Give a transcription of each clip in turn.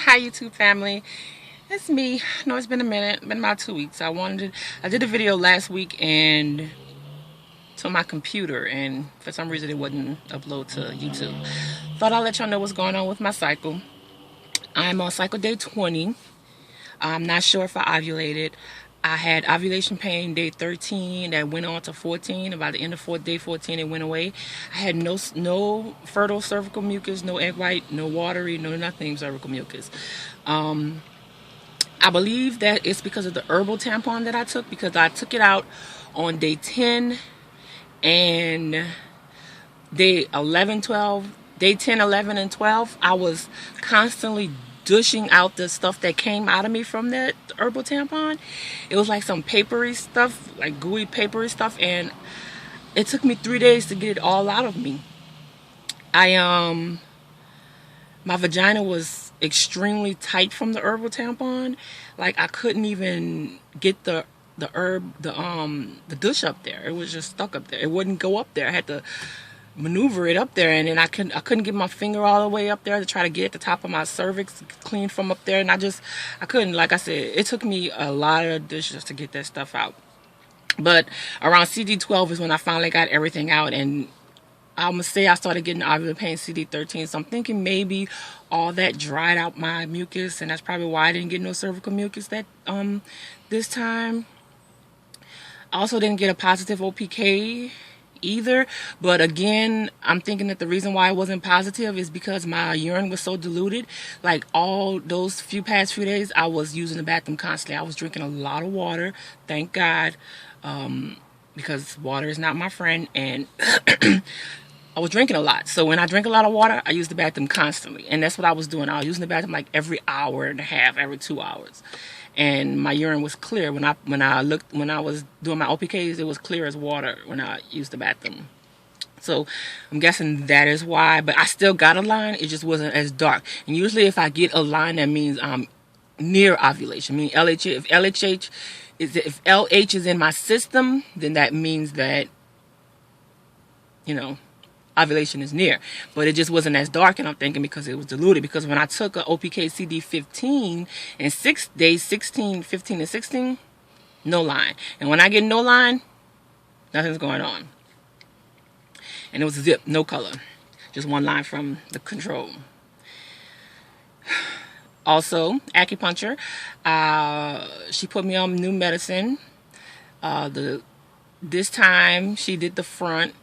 Hi YouTube family, it's me. I know it's been a minute, been about 2 weeks. I did a video last week and to my computer, and for some reason it wouldn't upload to YouTube. Thought I'd let y'all know what's going on with my cycle. I'm on cycle day 20. I'm not sure if I ovulated. I had ovulation pain day 13 that went on to 14. About the end of day 14, it went away. I had no fertile cervical mucus, no egg white, no watery, no nothing cervical mucus. I believe that it's because of the herbal tampon that I took, because I took it out on day 10 and day 11, 12, day 10, 11, and 12. I was constantly douching out the stuff that came out of me from that herbal tampon. It was like some papery stuff, like gooey papery stuff, and it took me 3 days to get it all out of me. My vagina was extremely tight from the herbal tampon. Like I couldn't even get the douche up there. It was just stuck up there. It wouldn't go up there. I had to maneuver it up there, and then I couldn't get my finger all the way up there to try to get at the top of my cervix clean from up there, and I couldn't. Like I said, it took me a lot of dishes to get that stuff out. But around CD12 is when I finally got everything out, and I'm gonna say I started getting ovulatory pain CD13, so I'm thinking maybe all that dried out my mucus, and that's probably why I didn't get no cervical mucus this time. I also didn't get a positive OPK either, but again, I'm thinking that the reason why it wasn't positive is because my urine was so diluted. Like all those past few days, I was using the bathroom constantly. I was drinking a lot of water, thank God, because water is not my friend, and I was drinking a lot. So when I drink a lot of water, I use the bathroom constantly. And that's what I was doing. I was using the bathroom like every hour and a half, every 2 hours. And my urine was clear. When I was doing my OPKs, it was clear as water when I used the bathroom. So I'm guessing that is why. But I still got a line. It just wasn't as dark. And usually if I get a line, that means I'm near ovulation. I mean, if LH is in my system, then that means that, ovulation is near. But it just wasn't as dark, and I'm thinking because it was diluted. Because when I took a OPK CD15 and 6 days 16, 15, and 16, no line. And when I get no line, nothing's going on. And it was zip, no color, just one line from the control. Also, acupuncture. She put me on new medicine. This time she did the front.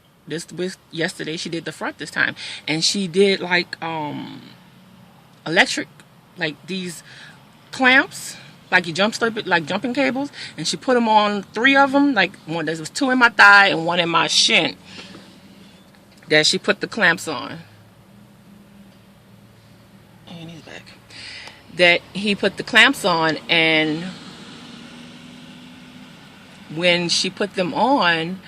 Yesterday she did the front this time, and she did like electric, like these clamps, like you like jumping cables, and she put them on 3 of them. Like there was 2 in my thigh and 1 in my shin that she put the clamps on. And he's back. That he put the clamps on, and when she put them on,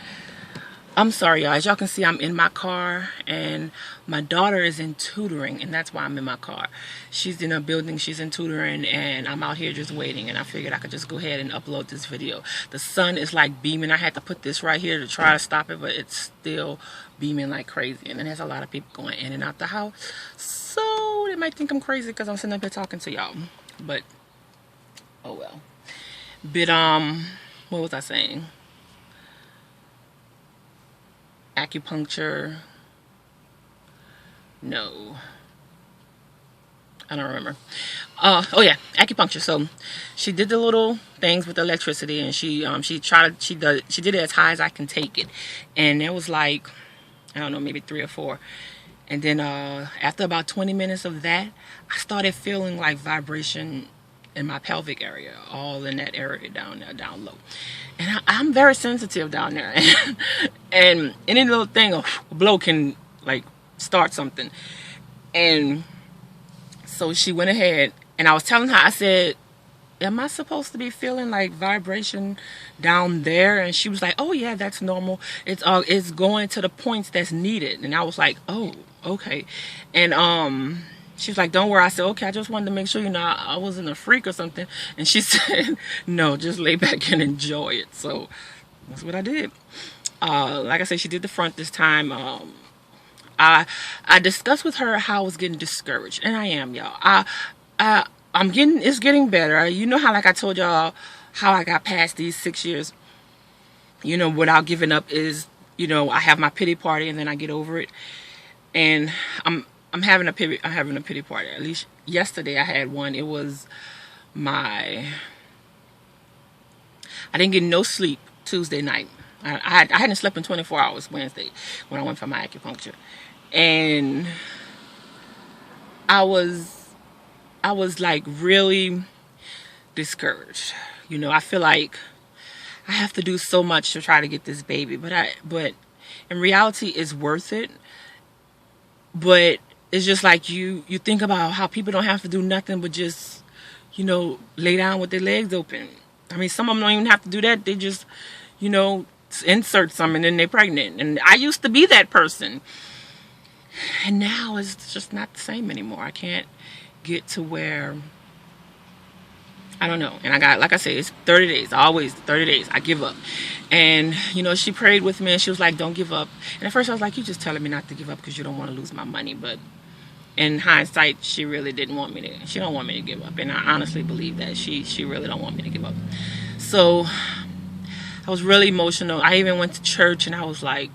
I'm sorry, y'all. As y'all can see, I'm in my car, and my daughter is in tutoring, and that's why I'm in my car. She's in a building, she's in tutoring, and I'm out here just waiting, and I figured I could just go ahead and upload this video. The sun is like beaming. I had to put this right here to try to stop it, but it's still beaming like crazy, and then there's a lot of people going in and out the house, so they might think I'm crazy because I'm sitting up here talking to y'all, but oh well. But what was I saying? Acupuncture. No, I don't remember. Oh yeah, acupuncture. So she did the little things with the electricity, and she did it as high as I can take it, and it was like, I don't know, maybe 3 or 4. And then after about 20 minutes of that, I started feeling like vibration in my pelvic area, all in that area down there, down low. And I'm very sensitive down there. And any little thing, a blow can like start something. And so she went ahead, and I was telling her, I said, am I supposed to be feeling like vibration down there? And she was like, oh yeah, that's normal. It's going to the points that's needed. And I was like, oh, okay. And she was like, don't worry. I said, okay, I just wanted to make sure, I wasn't a freak or something. And she said, no, just lay back and enjoy it. So that's what I did. Like I said, she did the front this time. I discussed with her how I was getting discouraged. And I am, y'all. It's getting better. You know how, like I told y'all, how I got past these 6 years, without giving up is, I have my pity party and then I get over it. And I'm having a pity party. At least yesterday I had one. It was I didn't get no sleep Tuesday night. I hadn't slept in 24 hours Wednesday when I went for my acupuncture. And I was like really discouraged. I feel like I have to do so much to try to get this baby, but in reality it's worth it. But it's just like you think about how people don't have to do nothing but just, lay down with their legs open. I mean, some of them don't even have to do that. They just, insert something and then they're pregnant. And I used to be that person. And now it's just not the same anymore. I can't get to where, I don't know. And I got, like I said, it's 30 days. Always 30 days. I give up. And, she prayed with me and she was like, don't give up. And at first I was like, you're just telling me not to give up because you don't want to lose my money. But in hindsight, she really she don't want me to give up. And I honestly believe that she really don't want me to give up. So I was really emotional. I even went to church and I was like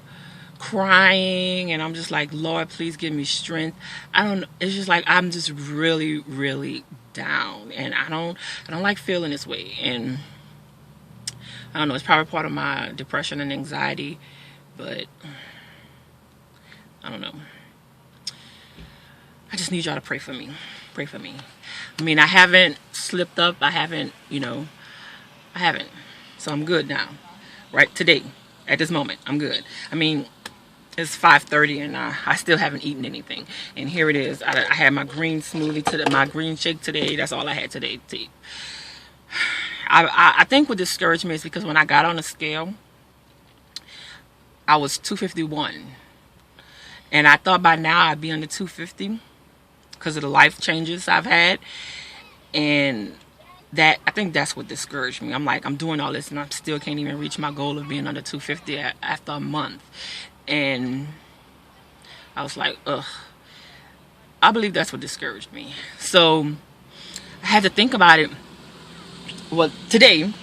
crying and I'm just like, Lord, please give me strength. It's just like I'm just really, really down, and I don't like feeling this way. And I don't know, it's probably part of my depression and anxiety, but I don't know. I just need y'all to pray for me. Pray for me. I mean, I haven't slipped up. I haven't. So I'm good now. Right today, at this moment, I'm good. I mean, it's 5:30 and I still haven't eaten anything. And here it is. I had my green smoothie today, my green shake today. That's all I had today to eat. I think what discouraged me is because when I got on the scale, I was 251. And I thought by now I'd be under 250 because of the life changes I've had. And I think that's what discouraged me. I'm like, I'm doing all this and I still can't even reach my goal of being under 250 after a month. And I was like, ugh. I believe that's what discouraged me. So I had to think about it. Well, today,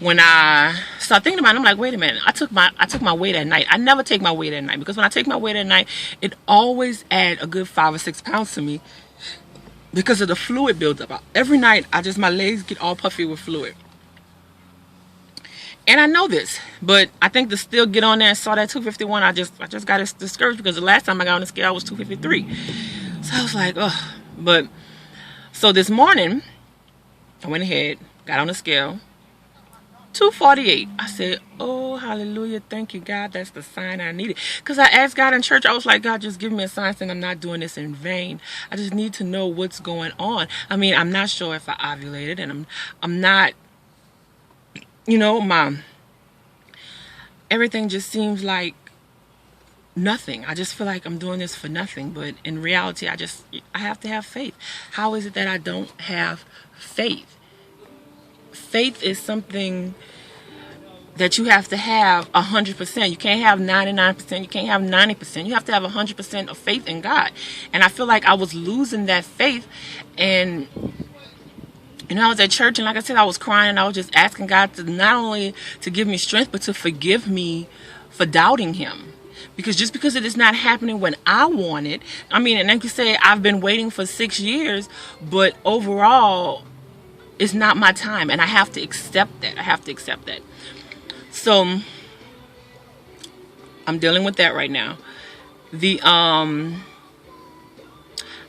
when I started thinking about it, I'm like, wait a minute. I took my weight at night. I never take my weight at night because when I take my weight at night, it always adds a good 5 or 6 pounds to me because of the fluid buildup. Every night, my legs get all puffy with fluid. And I know this, but I think to still get on there and saw that 251, I just got discouraged because the last time I got on the scale, I was 253. So I was like, ugh. But, so this morning, I went ahead, got on the scale, 248. I said, oh, hallelujah, thank you, God. That's the sign I needed. Because I asked God in church, I was like, God, just give me a sign saying I'm not doing this in vain. I just need to know what's going on. I mean, I'm not sure if I ovulated, and I'm not, everything just seems like nothing. I just feel like I'm doing this for nothing. But in reality, I have to have faith. How is it that I don't have faith? Faith is something that you have to have 100%. You can't have 99%. You can't have 90%. You have to have 100% of faith in God. And I feel like I was losing that faith. And I was at church, and like I said, I was crying, and I was just asking God to not only to give me strength, but to forgive me for doubting Him. Because just because it is not happening when I want it, I mean, and like you say, I've been waiting for 6 years, but overall, it's not my time, and I have to accept that. So I'm dealing with that right now.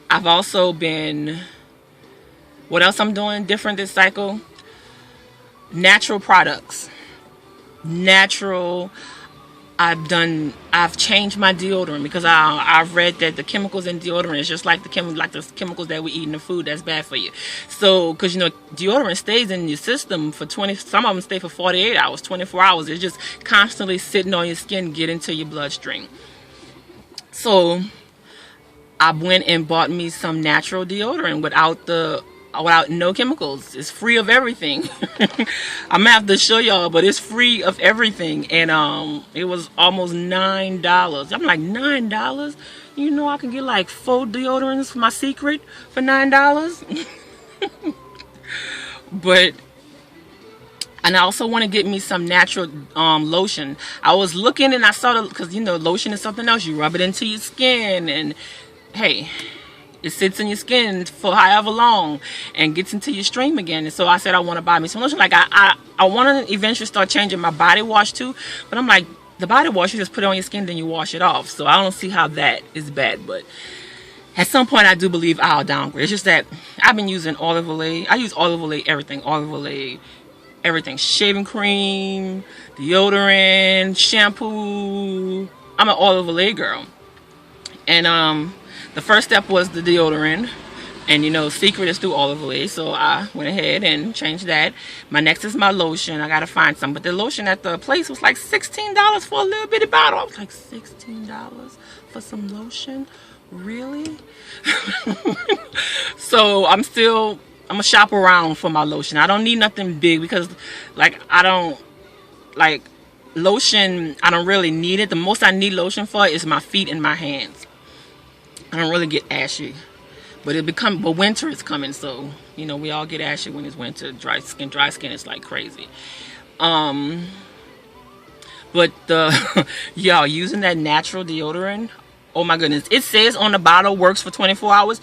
I've also been, what else I'm doing different this cycle? Natural products. I've changed my deodorant because I've read that the chemicals in deodorant is just like the chemicals that we eat in the food that's bad for you. So, because deodorant stays in your system for some of them stay for 48 hours, 24 hours. It's just constantly sitting on your skin, getting to your bloodstream. So I went and bought me some natural deodorant without the without no chemicals. It's free of everything. I'm gonna have to show y'all, but it's free of everything. And it was almost $9. I'm like, $9? You know, I can get like 4 deodorants for my secret for $9. But and I also want to get me some natural lotion. I was looking and I saw the, because you know, lotion is something else. You rub it into your skin, and hey, it sits in your skin for however long and gets into your stream again. And so I said I want to buy me some lotion. Like I want to eventually start changing my body wash too. But I'm like, the body wash, you just put it on your skin, then you wash it off. So I don't see how that is bad. But at some point, I do believe I'll downgrade. It's just that I've been using olive oil. I use olive oil, everything. Olive oil, everything. Shaving cream, deodorant, shampoo. I'm an olive oil girl. And the first step was the deodorant. And you know, secret is through olive oil. So I went ahead and changed that. My next is my lotion. I gotta find some. But the lotion at the place was like $16 for a little bitty bottle. I was like, $16 for some lotion? Really? So I'm gonna shop around for my lotion. I don't need nothing big because like I don't like lotion. I don't really need it. The most I need lotion for is my feet and my hands. I don't really get ashy. But winter is coming, so you know we all get ashy when it's winter. Dry skin is like crazy. But y'all using that natural deodorant, oh my goodness. It says on the bottle works for 24 hours.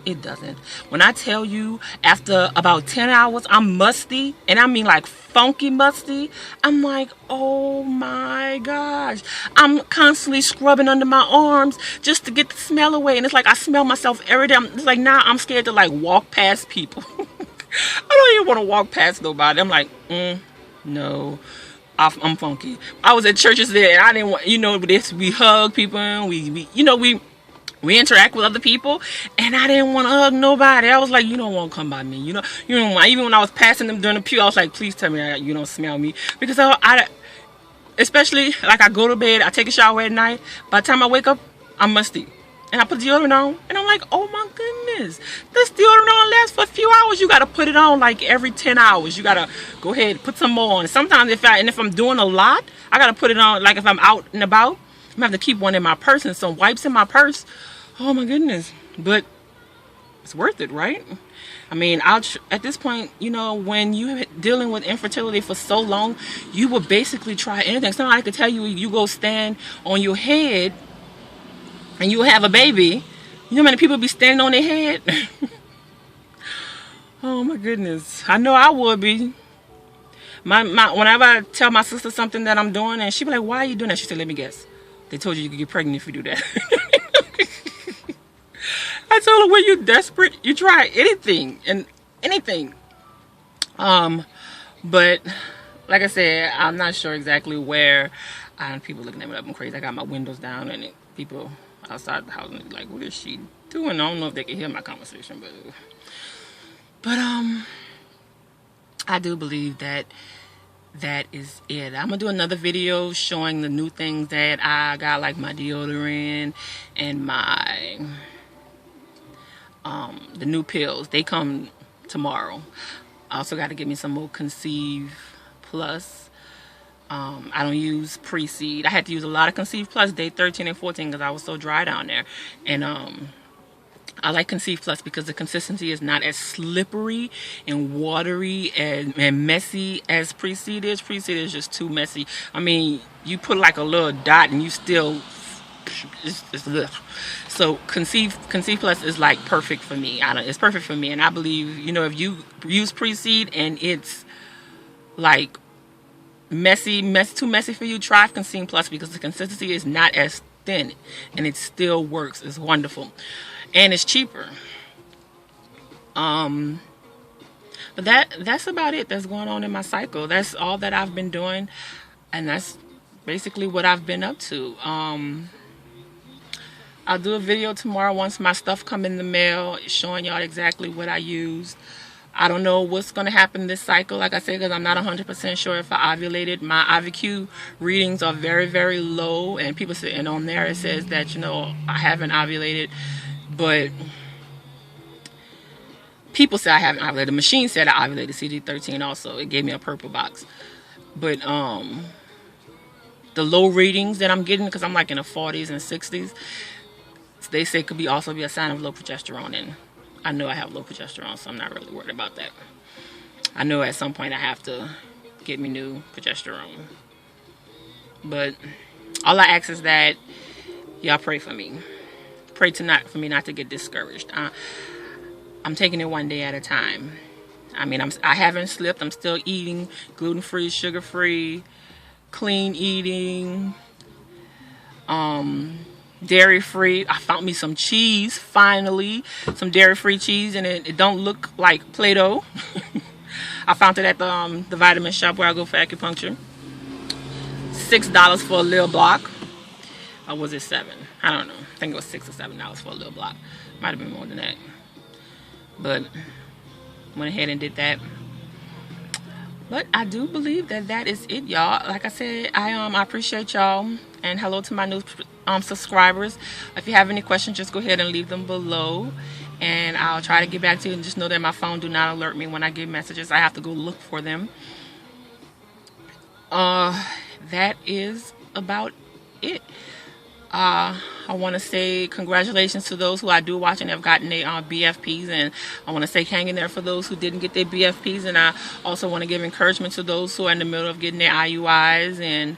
It doesn't. When I tell you, after about 10 hours, I'm musty. And I mean like funky musty. I'm like, oh my gosh. I'm constantly scrubbing under my arms just to get the smell away. And it's like I smell myself every day. It's like now I'm scared to like walk past people. I don't even want to walk past nobody. I'm like, no. I'm funky. I was at churches there and I didn't want, you know, we hug people and we interact with other people, and I didn't want to hug nobody. I was like, you don't want to come by me. You don't want. Even when I was passing them during the pew, I was like, please tell me you don't smell me. Because I especially, like I go to bed, I take a shower at night. By the time I wake up, I'm musty. And I put deodorant on, and I'm like, oh my goodness. This deodorant only lasts for a few hours. You got to put it on like every 10 hours. You got to go ahead, put some more on. Sometimes if I'm doing a lot, I got to put it on, like if I'm out and about. I'm going to have to keep one in my purse and some wipes in my purse. Oh my goodness. But it's worth it, right? I mean, at this point, you know, when you're dealing with infertility for so long, you will basically try anything. Somebody could tell you, you go stand on your head and you have a baby. You know how many people be standing on their head? Oh my goodness. I know I would be. Whenever I tell my sister something that I'm doing, and she be like, why are you doing that? She said, let me guess. They told you could get pregnant if you do that. I told her, when you're desperate, you try anything and anything. But like I said, I'm not sure exactly where. People looking at me like I'm crazy. I got my windows down, and people outside the house like, what is she doing? I don't know if they can hear my conversation, but I do believe that is it. I'm gonna do another video showing the new things that I got, like my deodorant and my the new pills. They come tomorrow. I also got to get me some more Conceive Plus. I don't use Pre-Seed. I had to use a lot of Conceive Plus day 13 and 14 because I was so dry down there. And I like Conceive Plus because the consistency is not as slippery and watery and messy as Pre-Seed is. Pre-Seed is just too messy. I mean, you put like a little dot and you still... It's so Conceive Plus is like perfect for me. It's perfect for me, and I believe, you know, if you use Pre-Seed and it's like too messy for you, try Conceive Plus because the consistency is not as thin and it still works. It's wonderful, and it's cheaper. But that's about it that's going on in my cycle. That's all that I've been doing, and that's basically what I've been up to. I'll do a video tomorrow once my stuff come in the mail showing y'all exactly what I used. I don't know what's going to happen this cycle, like I said, because I'm not 100% sure if I ovulated. My IVQ readings are very, very low, and people say, and on there it says that, you know, I haven't ovulated, but people say I haven't ovulated. The machine said I ovulated CD13 also. It gave me a purple box. But the low readings that I'm getting, because I'm like in the 40s and 60s, they say could also be a sign of low progesterone. And I know I have low progesterone, so I'm not really worried about that. I know at some point I have to get me new progesterone. But all I ask is that y'all pray for me. Pray for me not to get discouraged. I'm taking it one day at a time. I mean, I haven't slipped. I'm still eating gluten-free, sugar-free, clean eating, dairy-free. I found me some cheese, finally, some dairy-free cheese, and it don't look like Play-Doh. I found it at the vitamin shop where I go for acupuncture. $6 for a little block. Or was it $7? I don't know. I think it was $6 or $7 for a little block. Might have been more than that. But went ahead and did that. But I do believe that is it, y'all. Like I said, I appreciate y'all, and hello to my new subscribers. If you have any questions, just go ahead and leave them below, and I'll try to get back to you. And just know that my phone do not alert me when I get messages. I have to go look for them. That is about it. I want to say congratulations to those who I do watch and have gotten their BFPs, and I want to say hang in there for those who didn't get their BFPs, and I also want to give encouragement to those who are in the middle of getting their IUIs and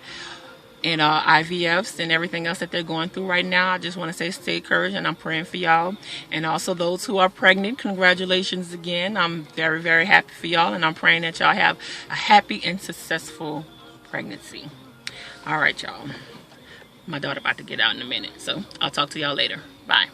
IVFs and everything else that they're going through right now. I just want to say stay encouraged, and I'm praying for y'all. And also those who are pregnant, congratulations again. I'm very, very happy for y'all, and I'm praying that y'all have a happy and successful pregnancy. All right, y'all. My daughter about to get out in a minute, so I'll talk to y'all later. Bye.